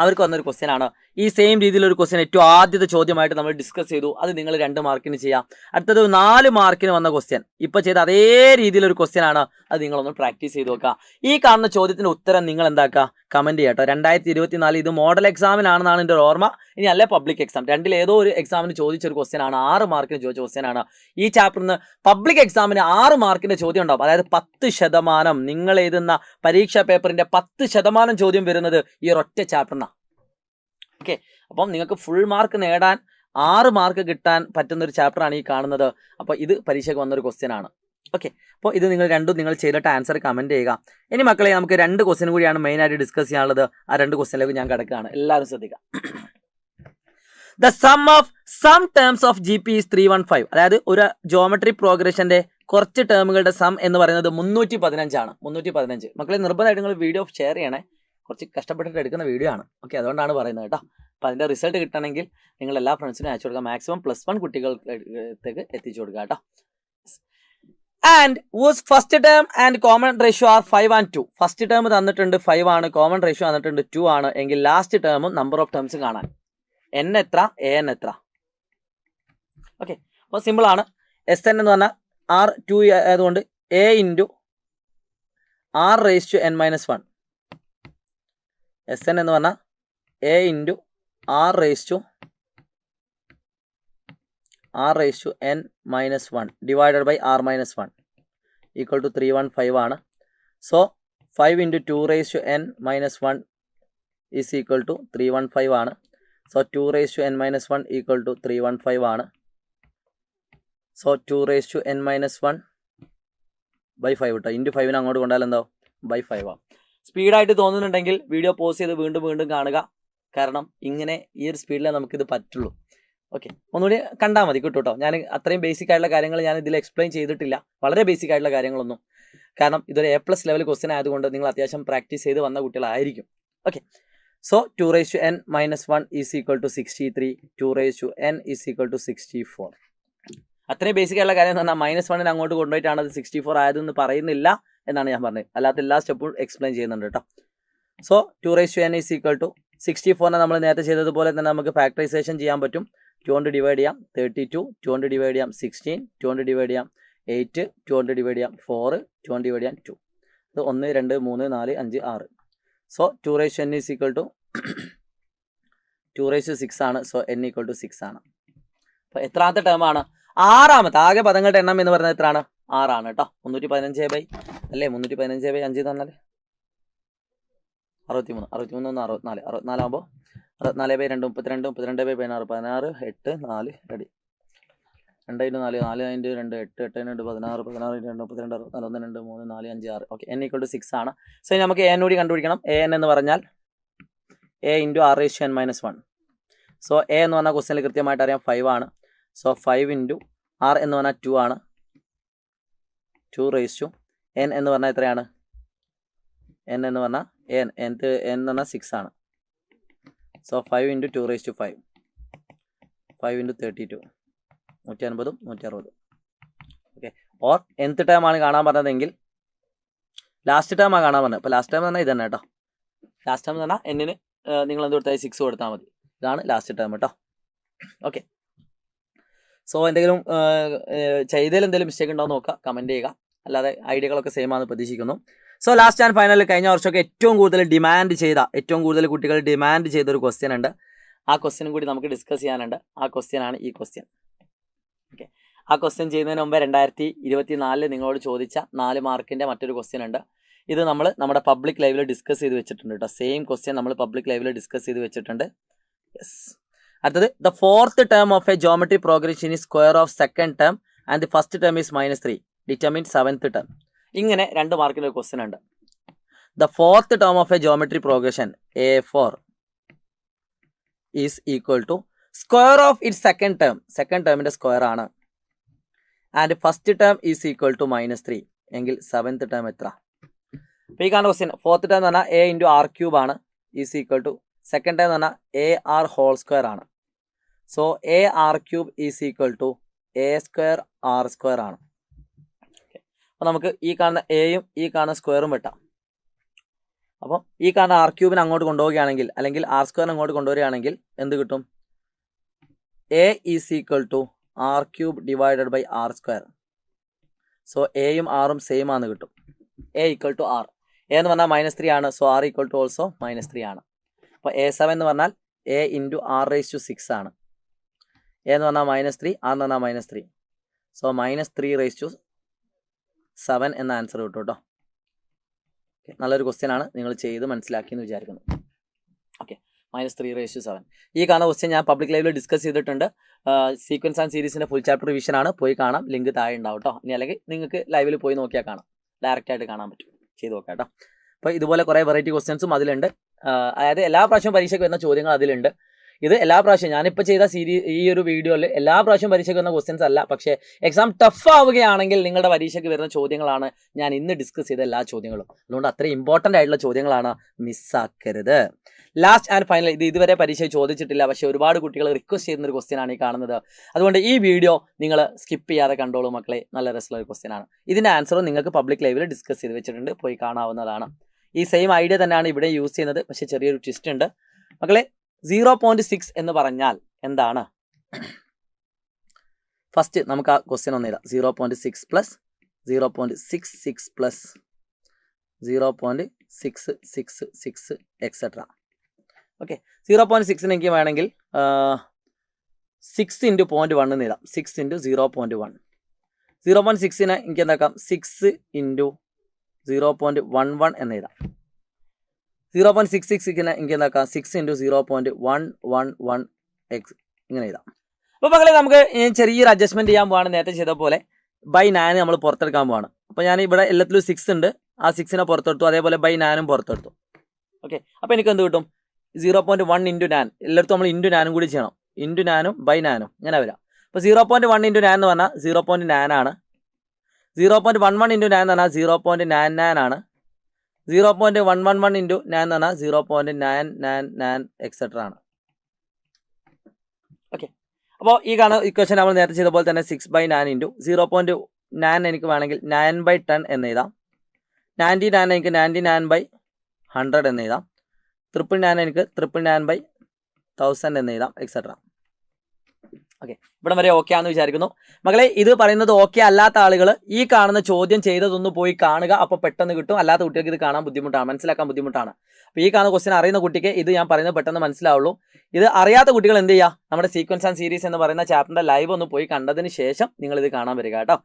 അവർക്ക് വന്നൊരു ക്വസ്റ്റ്യൻ ആണ്. ഈ സെയിം രീതിയിലൊരു ക്വസ്റ്റ്യൻ ഏറ്റവും ആദ്യത്തെ ചോദ്യമായിട്ട് നമ്മൾ ഡിസ്കസ് ചെയ്തു. അത് നിങ്ങൾ 2 മാർക്കിന് ചെയ്യാം. അടുത്തത് 4 മാർക്കിന് വന്ന ക്വസ്റ്റ്യൻ, ഇപ്പോൾ ചെയ്ത അതേ രീതിയിലൊരു ക്വസ്റ്റ്യൻ ആണ്. അത് നിങ്ങളൊന്ന് പ്രാക്ടീസ് ചെയ്ത് നോക്കുക. ഈ കാണുന്ന ചോദ്യത്തിന് ഉത്തരം നിങ്ങൾ എന്താക്കുക? കമൻറ്റ് ചെയ്യാം കേട്ടോ. 2024 ഇത് മോഡൽ എക്സാമിനാണെന്നാണ് എൻ്റെ ഒരു ഓർമ്മ. ഇനി അല്ലേ പബ്ലിക് എക്സാം, രണ്ടിൽ ഏതോ ഒരു എക്സാമിന് ചോദിച്ചൊരു ക്വസ്റ്റ്യൻ ആണ്. 6 മാർക്കിന് ചോദിച്ച ക്വസ്റ്റ്യൻ ആണ്. ഈ ചാപ്റ്ററിന് പബ്ലിക് എക്സാമിന് 6 മാർക്കിൻ്റെ ചോദ്യം ഉണ്ടാവും. അതായത് 10% നിങ്ങൾ എഴുതുന്ന പരീക്ഷാ പേപ്പറിൻ്റെ 10% ചോദ്യം വരുന്നത് ഈ ഒരൊറ്റ ചാപ്റ്ററിനാണ്. ഓക്കെ, അപ്പം നിങ്ങൾക്ക് ഫുൾ മാർക്ക് നേടാൻ 6 മാർക്ക് കിട്ടാൻ പറ്റുന്നൊരു ചാപ്റ്ററാണ് ഈ കാണുന്നത്. അപ്പോൾ ഇത് പരീക്ഷയ്ക്ക് വന്നൊരു ക്വസ്റ്റ്യൻ ആണ്. ഓക്കെ, അപ്പോൾ ഇത് നിങ്ങൾ രണ്ടും നിങ്ങൾ ചെയ്തിട്ട് ആൻസർ കമൻറ്റ് ചെയ്യുക. ഇനി മക്കളെ, നമുക്ക് 2 ക്വസ്റ്റ്യൻ കൂടിയാണ് മെയിനായിട്ട് ഡിസ്കസ് ചെയ്യാനുള്ളത്. ആ 2 ക്വസ്റ്റ്യനിലേക്ക് ഞാൻ കിടക്കുകയാണ്. എല്ലാവരും ശ്രദ്ധിക്കുക. The sum of sum terms of GP is 315. അതായത് ഒരു ജോമെട്രി പ്രോഗ്രഷൻ്റെ കുറച്ച് ടേമുകളുടെ സം എന്ന് പറയുന്നത് 315 ആണ്. 315 മക്കളെ, നിർബന്ധമായിട്ട് നിങ്ങൾ വീഡിയോ ഷെയർ ചെയ്യണേ. കുറച്ച് കഷ്ടപ്പെട്ടിട്ട് എടുക്കുന്ന വീഡിയോ ആണ്. ഓക്കെ, അതുകൊണ്ടാണ് പറയുന്നത് കേട്ടോ. അപ്പോൾ അതിൻ്റെ റിസൾട്ട് കിട്ടണമെങ്കിൽ നിങ്ങൾ എല്ലാ ഫ്രണ്ട്സിനും അയച്ചു കൊടുക്കുക. മാക്സിമം +1 കുട്ടികൾക്ക് എത്തിച്ചു കൊടുക്കുക കേട്ടോ. And whose first term and common ratio are 5 and 2. First term തന്നിട്ടുണ്ട് 5 ആണ്, കോമൺ റേഷ്യോ തന്നിട്ടുണ്ട് 2 ആണ്. എങ്കിൽ ലാസ്റ്റ് ടേമും നമ്പർ ഓഫ് ടേംസ് കാണാൻ n എത്ര, an എത്ര. ഓക്കെ, അപ്പോൾ സിമ്പിളാണ്. Sn എന്ന് പറഞ്ഞാൽ r2 ആയതുകൊണ്ട് a × r raise to n - 1. Sn എന്ന് പറഞ്ഞാൽ a × r raise to n - 1 divided by r - 1 equal to 315 ആണ്. So 5 × 2 raise to n - 1 is equal to 315 ആണ്. So 2 raise to n - 1 equal to 315 ആണ്. So 2 raise to n - 1 by 5 കേട്ടോ. × 5 അങ്ങോട്ട് കൊണ്ടാൽ എന്താവും? By 5 ആവും. സ്പീഡായിട്ട് തോന്നുന്നുണ്ടെങ്കിൽ വീഡിയോ പോസ് ചെയ്ത് വീണ്ടും കാണുക. കാരണം ഇങ്ങനെ ഈ ഒരു സ്പീഡിലേ നമുക്കിത് പറ്റുള്ളൂ. ഓക്കെ, ഒന്നുകൂടി കണ്ടാൽ മതി കേട്ടോ. ഞാൻ അത്രയും ബേസിക് ആയിട്ടുള്ള കാര്യങ്ങൾ ഞാൻ ഇതിൽ എക്സ്പ്ലെയിൻ ചെയ്തിട്ടില്ല, വളരെ ബേസിക് ആയിട്ടുള്ള കാര്യങ്ങളൊന്നും. കാരണം ഇതൊരു A+ ലെവൽ ക്വസ്റ്റ്യൻ ആയതുകൊണ്ട് നിങ്ങൾ അത്യാവശ്യം പ്രാക്ടീസ് ചെയ്ത് വന്ന കുട്ടികളായിരിക്കും. Okay, so 2 raise to n - 1 is equal to 63. 2 raise to n is equal to 64. അത്രയും ബേസിക് ആയിട്ടുള്ള കാര്യം എന്ന് പറഞ്ഞാൽ -1 അങ്ങോട്ട് കൊണ്ടുപോയിട്ടാണ് അത് 64 ആയതെന്ന് പറയുന്നില്ല എന്നാണ് ഞാൻ പറഞ്ഞത്. അല്ലാത്ത എല്ലാ സ്റ്റെപ്പും എക്സ്പ്ലെയിൻ ചെയ്യുന്നുണ്ട് കേട്ടോ. So 2 raise to n is equal to 64 നമ്മൾ നേരത്തെ ചെയ്തതുപോലെ തന്നെ നമുക്ക് ഫാക്ടറൈസേഷൻ ചെയ്യാൻ പറ്റും. 2 കൊണ്ട് ഡിവൈഡ് ചെയ്യാം 32, 2 കൊണ്ട് ഡിവൈഡ് ചെയ്യാം 16, 2 കൊണ്ട് ഡിവൈഡ് ചെയ്യാം 8, 2 കൊണ്ട് ഡിവൈഡ് ചെയ്യാം 4, 2 കൊണ്ട് ഡിവൈഡ് ചെയ്യാം 2. ഇത് 1, 2, 3, 4, 5, 6. So 2 raise to n is equal to 2 raise to 6 ആണ്. സോ n ഈക്വൽ ടു 6 ആണ്. അപ്പോൾ എത്രാമത്തെ ടേമാണ്? 6ാമത്തെ. ആകെ പദങ്ങളുടെ എണ്ണം എന്ന് പറയുന്നത് എത്രയാണ്? 6 ആണ് കേട്ടോ. 315/5 എന്ന് പറഞ്ഞാൽ 63, 63 1 64, 64 ആകുമ്പോൾ 64/2 32, 32/16 16, 8, 4 ready. 2 × 4 4 × 2 8, 8 × 2 16, 16 × 2 32, 61 2 3 4 5 6. Okay, n equal to 6 ആണ്. സോ നമുക്ക് an കൂടി കണ്ടുപിടിക്കണം. an എന്ന് പറഞ്ഞാൽ a × r raise to n - 1. So a എന്ന് പറഞ്ഞാൽ ക്വസ്റ്റ്യനിൽ കൃത്യമായിട്ട് അറിയാം 5 ആണ്. സോ 5 × r എന്ന് പറഞ്ഞാൽ 2 ആണ്. 2 റേസ് ടു എൻ എന്ന് പറഞ്ഞാൽ എത്രയാണ്? എൻ എന്ന് പറഞ്ഞാൽ എൻ എന്ന് പറഞ്ഞാൽ 6 ആണ്. So 5 × 2⁵. 5 × 32 150 160. Okay. Or nth term ആണ് കാണാൻ പറഞ്ഞതെങ്കിൽ ലാസ്റ്റ് ടേം ആണ് കാണാൻ പറഞ്ഞത്. അപ്പോൾ ലാസ്റ്റ് ടേം എന്ന് പറഞ്ഞാൽ ഇതന്നെ കേട്ടോ. ലാസ്റ്റ് ടേം എന്ന് പറഞ്ഞാൽ എന്നിന് നിങ്ങൾ എന്ത് കൊടുത്താൽ 6 കൊടുത്താൽ മതി. ഇതാണ് ലാസ്റ്റ് ടേം കേട്ടോ. ഓക്കെ. സോ എന്തെങ്കിലും ചെയ്തതിൽ എന്തെങ്കിലും മിസ്റ്റേക്ക് ഉണ്ടോ എന്ന് നോക്കുക, കമൻറ്റ് ചെയ്യുക. അല്ലാതെ ഐഡിയകളൊക്കെ സെയിം ആണെന്ന് പ്രതീക്ഷിക്കുന്നു. സോ ലാസ്റ്റ് ആൻഡ് ഫൈനൽ കഴിഞ്ഞ വർഷമൊക്കെ ഏറ്റവും കൂടുതൽ കുട്ടികൾ ഡിമാൻഡ് ചെയ്ത ഒരു ക്വസ്റ്റ്യൻ ഉണ്ട്. ആ ക്വസ്റ്റ്യനും കൂടി നമുക്ക് ഡിസ്കസ് ചെയ്യാനുണ്ട്. ആ ക്വസ്റ്റ്യൻ ആണ് ഈ ക്വസ്റ്റ്യൻ. ഓക്കെ. ആ ക്വസ്റ്റ്യൻ ചെയ്യുന്നതിന് മുമ്പ് 2024 നിങ്ങളോട് ചോദിച്ച 4 മാർക്കിൻ്റെ മറ്റൊരു ക്വസ്റ്റ്യൻ ഉണ്ട്. ഇത് നമ്മൾ നമ്മുടെ പബ്ലിക് ലൈവിൽ ഡിസ്കസ് ചെയ്ത് വെച്ചിട്ടുണ്ട് കേട്ടോ. സെയിം ക്വസ്റ്റ്യൻ നമ്മൾ പബ്ലിക് ലൈവിൽ ഡിസ്കസ് ചെയ്ത് വെച്ചിട്ടുണ്ട്. യെസ്. അടുത്തത് the fourth term of a geometry progression is square of second term and the first term is -3 determine 7th term. ഇങ്ങനെ 2 മാർക്കിൻ്റെ ഒരു ക്വസ്റ്റ്യൻ ഉണ്ട്. The fourth term of a geometry progression A4 is equal to square of its second ടേമിൻ്റെ square ആണ്. And first term is equal to -3 എങ്കിൽ 7th term എത്ര? അപ്പോൾ ഈ കാണുന്ന ക്വസ്റ്റ്യൻ ഫോർത്ത് ടേം എന്ന് പറഞ്ഞാൽ A × R³ ആണ്. Is equal to second term എന്ന് പറഞ്ഞാൽ AR² ആണ്. So AR³ is equal to A² R² ആണ്. അപ്പോൾ നമുക്ക് ഈ കാണുന്ന എയും ഈ കാണുന്ന സ്ക്വയറും വെട്ടാം. അപ്പം ഈ കാണുന്ന R³ അങ്ങോട്ട് കൊണ്ടുപോവുകയാണെങ്കിൽ അല്ലെങ്കിൽ R² അങ്ങോട്ട് കൊണ്ടുവരികയാണെങ്കിൽ എന്ത് കിട്ടും? A is equal to R³ divided by R². So എയും ആറും സെയിം ആണെന്ന് കിട്ടും. A equal to R. A എന്ന് പറഞ്ഞാൽ -3 ആണ്. So R equal to also -3 ആണ്. അപ്പോൾ A7 എന്ന് പറഞ്ഞാൽ A × R⁶ ആണ്. A എന്ന് പറഞ്ഞാൽ -3, R എന്ന് പറഞ്ഞാൽ -3. സോ -3�7 എന്ന ആൻസർ കിട്ടും കേട്ടോ. നല്ലൊരു ക്വസ്റ്റ്യൻ ആണ്, നിങ്ങൾ ചെയ്ത് മനസ്സിലാക്കിയെന്ന് വിചാരിക്കുന്നു. ഓക്കെ. -3�7. ഈ കാണുന്ന ക്വസ്റ്റ്യൻ ഞാൻ പബ്ലിക് ലൈവിൽ ഡിസ്കസ് ചെയ്തിട്ടുണ്ട്. സീക്വൻസ് ആൻഡ് സീരീസിൻ്റെ ഫുൾ ചാപ്റ്റർ റിവിഷൻ ആണ്. പോയി കാണാം. ലിങ്ക് താഴെ ഉണ്ടാവും കേട്ടോ. ഇനി അല്ലെങ്കിൽ നിങ്ങൾക്ക് ലൈവിൽ പോയി നോക്കിയാൽ കാണാം. ഡയറക്റ്റ് ആയിട്ട് കാണാൻ പറ്റും. ചെയ്ത് നോക്കാം കേട്ടോ. അപ്പോൾ ഇതുപോലെ കുറേ വെറൈറ്റി ക്വസ്റ്റ്യൻസും അതിലുണ്ട്. അതായത് എല്ലാ പ്രാവശ്യവും പരീക്ഷയ്ക്ക് വരുന്ന ചോദ്യങ്ങൾ അതിലുണ്ട്. ഇത് എല്ലാ പ്രാവശ്യം ഞാനിപ്പോൾ ചെയ്ത ഈ ഒരു വീഡിയോയിൽ എല്ലാ പ്രാവശ്യം പരീക്ഷയ്ക്ക് വരുന്ന ക്വസ്റ്റ്യൻസ് അല്ല. പക്ഷേ എക്സാം ടഫ് ആവുകയാണെങ്കിൽ നിങ്ങളുടെ പരീക്ഷയ്ക്ക് വരുന്ന ചോദ്യങ്ങളാണ് ഞാൻ ഇന്ന് ഡിസ്കസ് ചെയ്ത എല്ലാ ചോദ്യങ്ങളും. അതുകൊണ്ട് അത്രയും ഇമ്പോർട്ടൻ്റ് ആയിട്ടുള്ള ചോദ്യങ്ങളാണ്, മിസ്സാക്കരുത്. ലാസ്റ്റ് ആൻഡ് ഫൈനൽ ഇത് ഇതുവരെ പരീക്ഷ ചോദിച്ചിട്ടില്ല, പക്ഷേ ഒരുപാട് കുട്ടികൾ റിക്വസ്റ്റ് ചെയ്യുന്നൊരു ക്വസ്റ്റ്യൻ ആണ് ഈ കാണുന്നത്. അതുകൊണ്ട് ഈ വീഡിയോ നിങ്ങൾ സ്കിപ്പ് ചെയ്യാതെ കണ്ടോളൂ മക്കളെ. നല്ല രസമുള്ള ഒരു ക്വസ്റ്റ്യൻ ആണ്. ഇതിൻ്റെ ആൻസറും നിങ്ങൾക്ക് പബ്ലിക് ലൈവിൽ ഡിസ്കസ് ചെയ്ത് വെച്ചിട്ടുണ്ട്. പോയി കാണാവുന്നതാണ്. ഈ സെയിം ഐഡിയ തന്നെയാണ് ഇവിടെ യൂസ് ചെയ്യുന്നത്. പക്ഷേ ചെറിയൊരു ട്വിസ്റ്റ് ഉണ്ട് മക്കളെ. 0.6 എന്ന് പറഞ്ഞാൽ എന്താണ്? ഫസ്റ്റ് നമുക്ക് ആ ക്വസ്റ്റ്യൻ ഒന്ന് എഴുതാം. 0.6 പ്ലസ് 0.66 പ്ലസ് 0.666 എക്സെട്ര. ഓക്കെ. 0.6 എനിക്ക് വേണമെങ്കിൽ 6 × 0.1 എന്ന് എഴുതാം. 6 × 0.1. 0.6നെ എനിക്ക് എന്താക്കാം? 6 × 0.11 എന്ന് എഴുതാം. 0.66നെ എനിക്ക് എന്താക്കാം? 6 × 0.111 ഇങ്ങനെ എഴുതാം. അപ്പോൾ മക്കളെ നമുക്ക് ചെറിയൊരു അഡ്ജസ്റ്റ്മെൻറ്റ് ചെയ്യാൻ പോവാണ്. നേരത്തെ ചെയ്ത പോലെ /9 നമ്മൾ പുറത്തെടുക്കാൻ പോവാണ്. അപ്പോൾ ഞാൻ ഇവിടെ എല്ലാത്തിലും 6 ഉണ്ട്. ആ 6നെ പുറത്തെടുത്തു. അതേപോലെ /9 പുറത്തെടുത്തു. ഓക്കെ. അപ്പോൾ എനിക്ക് എന്ത് കിട്ടും? 0.1 × 9. എല്ലായിടത്തും നമ്മൾ × 9 കൂടി ചെയ്യണം. × 9 /9 ഇങ്ങനെ വരാം. അപ്പോൾ 0.1 × 9 എന്ന് പറഞ്ഞാൽ 0.9 ആണ്. 0.11 × 9 എന്ന് പറഞ്ഞാൽ 0.99 ആണ്. 0.111 × 9 എന്ന് പറഞ്ഞാൽ 0.999 എക്സെട്ര ആണ്. ഓക്കെ. അപ്പോൾ ഈ കാണുന്ന ഇക്വേഷൻ നമ്മൾ നേരത്തെ ചെയ്ത പോലെ തന്നെ 6/9 × 0.9 എനിക്ക് വേണമെങ്കിൽ 9/10 എന്ന് എഴുതാം. 99 എനിക്ക് 99/100 എന്ന് എഴുതാം. 999 എനിക്ക് 999/1000 എന്ന് എഴുതാം എക്സെട്ര. ഓക്കെ. ഇവിടം വരെ ഓക്കെ ആണെന്ന് വിചാരിക്കുന്നു മക്കളെ. ഇത് പറയുന്നത് ഓക്കെ അല്ലാത്ത ആളുകൾ ഈ കാണുന്ന ചോദ്യം ചെയ്തതൊന്ന് പോയി കാണുക. അപ്പോൾ പെട്ടെന്ന് കിട്ടും. അല്ലാത്ത കുട്ടികൾക്ക് ഇത് കാണാൻ ബുദ്ധിമുട്ടാണ്, മനസ്സിലാക്കാൻ ബുദ്ധിമുട്ടാണ്. അപ്പോൾ ഈ കാണുന്ന ക്വസ്റ്റ്യൻ അറിയുന്ന കുട്ടിക്ക് ഇത് ഞാൻ പറയുന്നത് പെട്ടെന്ന് മനസ്സിലാവുള്ളൂ. ഇത് അറിയാത്ത കുട്ടികൾ എന്ത് ചെയ്യുക? നമ്മുടെ സീക്വൻസ് ആൻഡ് സീരീസ് എന്ന് പറയുന്ന ചാപ്റ്ററിൻ്റെ ലൈവ് ഒന്ന് പോയി കണ്ടതിന് ശേഷം നിങ്ങളിത് കാണാൻ വരിക കേട്ടോ.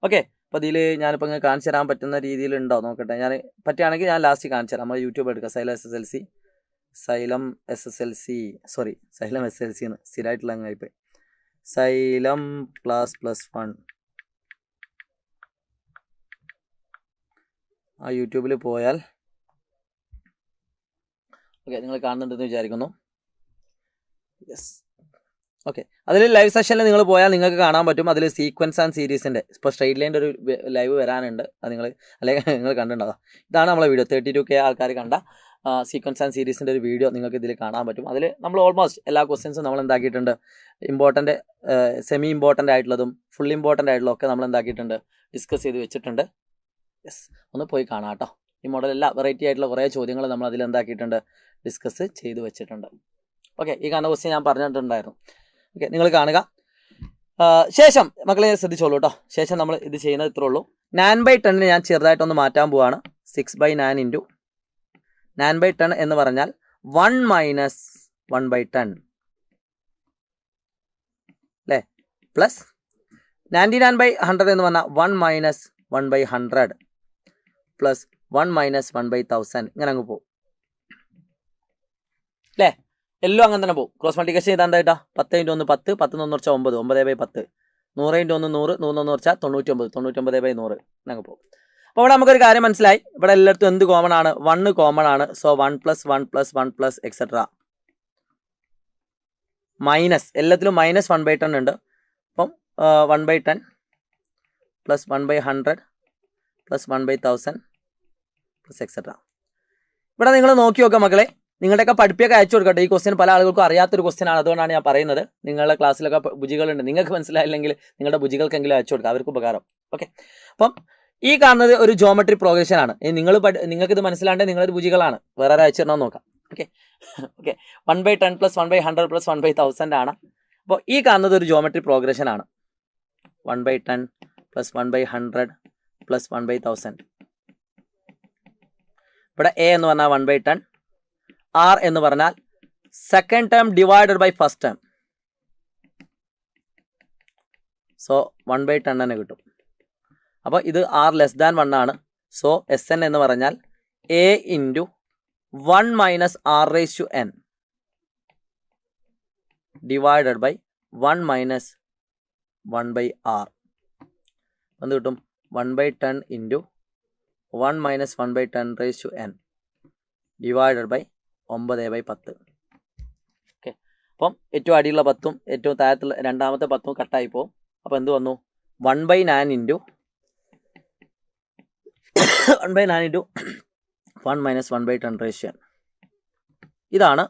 ഓക്കെ. അപ്പോൾ ഇതിൽ ഞാനിപ്പോൾ ഇങ്ങനെ കാണിച്ചു തരാൻ പറ്റുന്ന രീതിയിലുണ്ടോ നോക്കട്ടെ. ഞാൻ പറ്റുകയാണെങ്കിൽ ഞാൻ ലാസ്റ്റ് കാണിച്ചു തരാം. നമ്മൾ യൂട്യൂബ് എടുക്കുക. സൈലം SSLC എന്ന് സ്ഥിരമായിട്ടുള്ള അങ്ങായിപ്പോയി. സൈലം ++1 ആ യൂട്യൂബിൽ പോയാൽ ഓക്കെ നിങ്ങൾ കാണുന്നുണ്ടെന്ന് വിചാരിക്കുന്നു. യെസ്. ഓക്കെ, അതിൽ ലൈവ് സെഷനിൽ നിങ്ങൾ പോയാൽ നിങ്ങൾക്ക് കാണാൻ പറ്റും. അതിൽ സീക്വൻസ് ആൻഡ് സീരീസിൻ്റെ ഇപ്പോൾ സ്ട്രെയിറ്റ് ലൈൻ്റെ ഒരു ലൈവ് വരാനുണ്ട്. അത് അല്ലെങ്കിൽ നിങ്ങൾ കണ്ടിട്ടുണ്ടാകും. ഇതാണ് നമ്മളെ വീഡിയോ 32K ആൾക്കാർ കണ്ട സീക്വൻസ് ആൻഡ് സീരീസിൻ്റെ ഒരു വീഡിയോ നിങ്ങൾക്ക് ഇതിൽ കാണാൻ പറ്റും. അതിൽ നമ്മൾ ഓൾമോസ്റ്റ് എല്ലാ ക്വസ്റ്റ്യൻസും നമ്മൾ എന്താക്കിയിട്ടുണ്ട്, ഇമ്പോർട്ടൻ്റ്, സെമി ഇമ്പോർട്ടൻ്റ് ആയിട്ടുള്ളതും ഫുൾ ഇമ്പോർട്ടൻ്റ് ആയിട്ടുള്ളതും ഒക്കെ നമ്മൾ എന്താക്കിയിട്ടുണ്ട്, ഡിസ്കസ് ചെയ്ത് വെച്ചിട്ടുണ്ട്. യെസ്, ഒന്ന് പോയി കാണാം കേട്ടോ. ഈ മോഡൽ എല്ലാ വെറൈറ്റി ആയിട്ടുള്ള കുറേ ചോദ്യങ്ങൾ നമ്മൾ അതിൽ എന്താക്കിയിട്ടുണ്ട്, ഡിസ്കസ് ചെയ്ത് വെച്ചിട്ടുണ്ട്. ഓക്കെ, ഈ കാണുന്ന ക്വസ്റ്റ്യൻ ഞാൻ പറഞ്ഞിട്ടുണ്ടായിരുന്നു. ഓക്കെ, നിങ്ങൾ കാണുക. ശേഷം മക്കളെ ശ്രദ്ധിച്ചോളൂ കേട്ടോ. ശേഷം നമ്മൾ ഇത് ചെയ്യുന്നത് ഇത്രേ ഉള്ളൂ. 9/10 ഞാൻ ചെറുതായിട്ടൊന്ന് മാറ്റാൻ പോവാണ്. 6/9 ഇൻറ്റു 9/10 എന്ന് പറഞ്ഞാൽ 1 മൈനസ് 1/10 അല്ലേ, പ്ലസ് 99/100 എന്ന് പറഞ്ഞാൽ 1 മൈനസ് 1/100 പ്ലസ് 1 മൈനസ് 1/1000. ഇങ്ങനെ അങ്ങ് പോകും അല്ലേ, എല്ലാം അങ്ങനെ തന്നെ പോകും. ക്രോസ് മൾട്ടിപ്ലിക്കേഷൻ ചെയ്താൽ എന്തായിട്ടാ, 10 × 1 10, 10 × 1 = 9, 9/10, 100 × 1 100, 100 × 1 = 99, 99/100 അങ്ങ് പോകും. അപ്പോൾ ഇവിടെ നമുക്കൊരു കാര്യം മനസ്സിലായി. ഇവിടെ എല്ലായിടത്തും എന്ത് കോമൺ ആണ്, 1 കോമൺ ആണ്. സോ 1 + 1 + 1 + എക്സെട്ര മൈനസ്, എല്ലാത്തിലും മൈനസ് 1/10 ഉണ്ട്. അപ്പം 1/10 + 1/100 + 1/1000 + എക്സെട്ര. ഇവിടെ നിങ്ങൾ നോക്കി നോക്കാം മക്കളെ, നിങ്ങളുടെയൊക്കെ പഠിപ്പിയൊക്കെ അയച്ചു കൊടുക്കട്ടെ. ഈ ക്വസ്റ്റ്യൻ പല ആളുകൾക്കും അറിയാത്തൊരു ക്വസ്റ്റ്യൻ ആണ്, അതുകൊണ്ടാണ് ഞാൻ പറയുന്നത്. നിങ്ങളുടെ ക്ലാസ്സിലൊക്കെ ബുജികളുണ്ട്, നിങ്ങൾക്ക് മനസ്സിലായില്ലെങ്കിൽ നിങ്ങളുടെ ബുജികൾക്കെങ്കിലും അയച്ചു കൊടുക്കുക, അവർക്ക് ഉപകാരം. ഓക്കെ, അപ്പം ഈ കാണുന്നത് ഒരു ജോമെട്രി പ്രോഗ്രഷൻ ആണ്. നിങ്ങൾക്ക് ഇത് മനസ്സിലാണ്ട് നിങ്ങളൊരു ബുജികളാണ്, വേറെ അയച്ചു തരണം നോക്കാം. ഓക്കെ ഓക്കെ 1/10 + 1/100 + 1/1000 ആണ്. അപ്പോൾ ഈ കാണുന്നത് ഒരു ജോമെട്രി പ്രോഗ്രഷൻ ആണ്. 1/10 + 1/100 + 1/1000. ഇവിടെ എ എന്ന് പറഞ്ഞാൽ 1/10, ആർ എന്ന് പറഞ്ഞാൽ second term divided by first term. So 1/10 തന്നെ കിട്ടും. അപ്പോൾ ഇത് r <1 ആണ്. സോ SN എന്ന് പറഞ്ഞാൽ a × 1 minus r⁻n divided by 1 minus 1/r. എന്ത് കിട്ടും, 1/10 × 1 minus 1/10⁻n divided by 9/10. Okay, അപ്പം ഏറ്റവും അടിയുള്ള 10ഉം ഏറ്റവും താഴത്തുള്ള രണ്ടാമത്തെ 10ഉം കട്ടായി പോകും. അപ്പോൾ എന്ത് വന്നു, 1/9 × 1 മൈനസ് 1/10⁻n. ഇതാണ്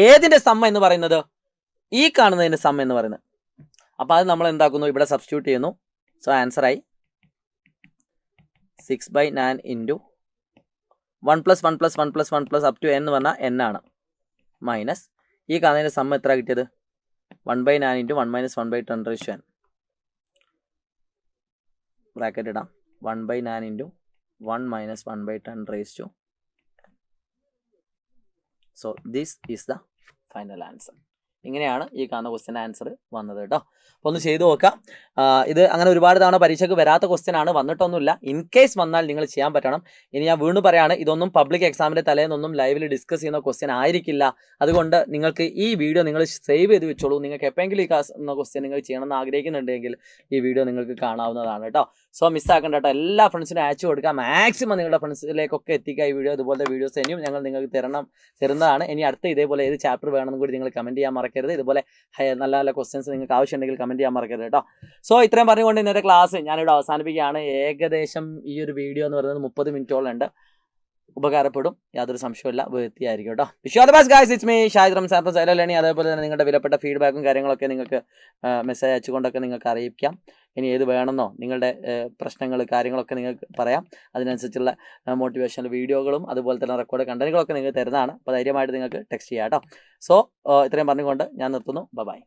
ഏതിൻ്റെ സമ്മ എന്ന് പറയുന്നത്, ഈ കാണുന്നതിൻ്റെ സമ്മ എന്ന് പറയുന്നത്. അപ്പോൾ അത് നമ്മൾ എന്താക്കുന്നു, ഇവിടെ സബ്സ്റ്റിറ്റ്യൂട്ട് ചെയ്യുന്നു. സോ ആൻസറായി 6/9 × 1 + 1 + 1 + 1 + up to n എന്ന് പറഞ്ഞാൽ n ആണ്, മൈനസ് ഈ കാണുന്നതിൻ്റെ സമ്മ എത്ര കിട്ടിയത്, 1/9 × 1 മൈനസ് 1/10⁻n. ബ്രാക്കറ്റ് ഇടാം, 1/9 × 1 minus 1/10⁻n. So this is the final answer. ഇങ്ങനെയാണ് ഈ കാണുന്ന ക്വസ്റ്റ്യൻ ആൻസർ വന്നത് കേട്ടോ. അപ്പോൾ ഒന്ന് ചെയ്തു നോക്കാം. ഇത് അങ്ങനെ ഒരുപാട് തവണ പരീക്ഷയ്ക്ക് വരാത്ത ക്വസ്റ്റ്യൻ ആണ്, വന്നിട്ടൊന്നുമില്ല. ഇൻ കേസ് വന്നാൽ നിങ്ങൾ ചെയ്യാൻ പറ്റണം. ഇനി ഞാൻ വീണ്ടും പറയാണ്, ഇതൊന്നും പബ്ലിക് എക്സാമിൻ്റെ തലേന്നൊന്നും ലൈവിൽ ഡിസ്കസ് ചെയ്യുന്ന ക്വസ്റ്റ്യൻ ആയിരിക്കില്ല. അതുകൊണ്ട് നിങ്ങൾക്ക് ഈ വീഡിയോ നിങ്ങൾ സേവ് ചെയ്ത് വെച്ചോളൂ. നിങ്ങൾക്ക് എപ്പോഴെങ്കിലും ഈ ക്വസ്റ്റ്യൻ നിങ്ങൾ ചെയ്യണമെന്ന് ആഗ്രഹിക്കുന്നുണ്ടെങ്കിൽ ഈ വീഡിയോ നിങ്ങൾക്ക് കാണാവുന്നതാണ് കേട്ടോ. സോ മിസ്സാക്കണ്ട കേട്ടോ. എല്ലാ ഫ്രണ്ട്സിനും അയച്ചു കൊടുക്കുക, മാക്സിമം നിങ്ങളുടെ ഫ്രണ്ട്സിലേക്കൊക്കെ എത്തിക്കുക ഈ വീഡിയോ. ഇതുപോലത്തെ വീഡിയോസ് ഇനിയും ഞങ്ങൾ നിങ്ങൾക്ക് തരുന്നതാണ്. ഇനി അടുത്ത ഇതേപോലെ ഏത് ചാപ്റ്റർ വേണമെന്നും കൂടി നിങ്ങൾ കമൻറ്റ് ചെയ്യാൻ മറക്കരുത്. ഇതുപോലെ നല്ല നല്ല ക്വസ്റ്റ്യൻസ് നിങ്ങൾക്ക് ആവശ്യമുണ്ടെങ്കിൽ കമൻറ്റ് ചെയ്യാൻ മറക്കരുത് കേട്ടോ. സോ ഇത്രയും പറഞ്ഞുകൊണ്ട് ഇന്നത്തെ ക്ലാസ് ഞാനിവിടെ അവസാനിപ്പിക്കുകയാണ്. ഏകദേശം ഈ ഒരു വീഡിയോ എന്ന് പറയുന്നത് 30 മിനിറ്റോളം ഉണ്ട്. ഉപകാരപ്പെടും, യാതൊരു സംശയമില്ല, വൃത്തിയായിരിക്കും കേട്ടോ. Wish you all the best guys. It's me Shahid Ramzan from silent learning. അതേപോലെ തന്നെ നിങ്ങളുടെ വിലപ്പെട്ട ഫീഡ്ബാക്കും കാര്യങ്ങളൊക്കെ നിങ്ങൾക്ക് മെസ്സേജ് അയച്ചുകൊണ്ടൊക്കെ നിങ്ങൾക്ക് അറിയിക്കാം. ഇനി ഏത് വേണമെന്നോ നിങ്ങളുടെ പ്രശ്നങ്ങൾ കാര്യങ്ങളൊക്കെ നിങ്ങൾക്ക് പറയാം. അതിനനുസരിച്ചുള്ള മോട്ടിവേഷണൽ വീഡിയോകളും അതുപോലെ തന്നെ റെക്കോർഡ് കണ്ടന്റുകളൊക്കെ നിങ്ങൾക്ക് തരുന്നതാണ്. അപ്പോൾ ധൈര്യമായിട്ട് നിങ്ങൾക്ക് ടെക്സ്റ്റ് ചെയ്യാം കേട്ടോ. സോ ഇത്രയും പറഞ്ഞുകൊണ്ട് ഞാൻ നിർത്തുന്നു. ബൈ.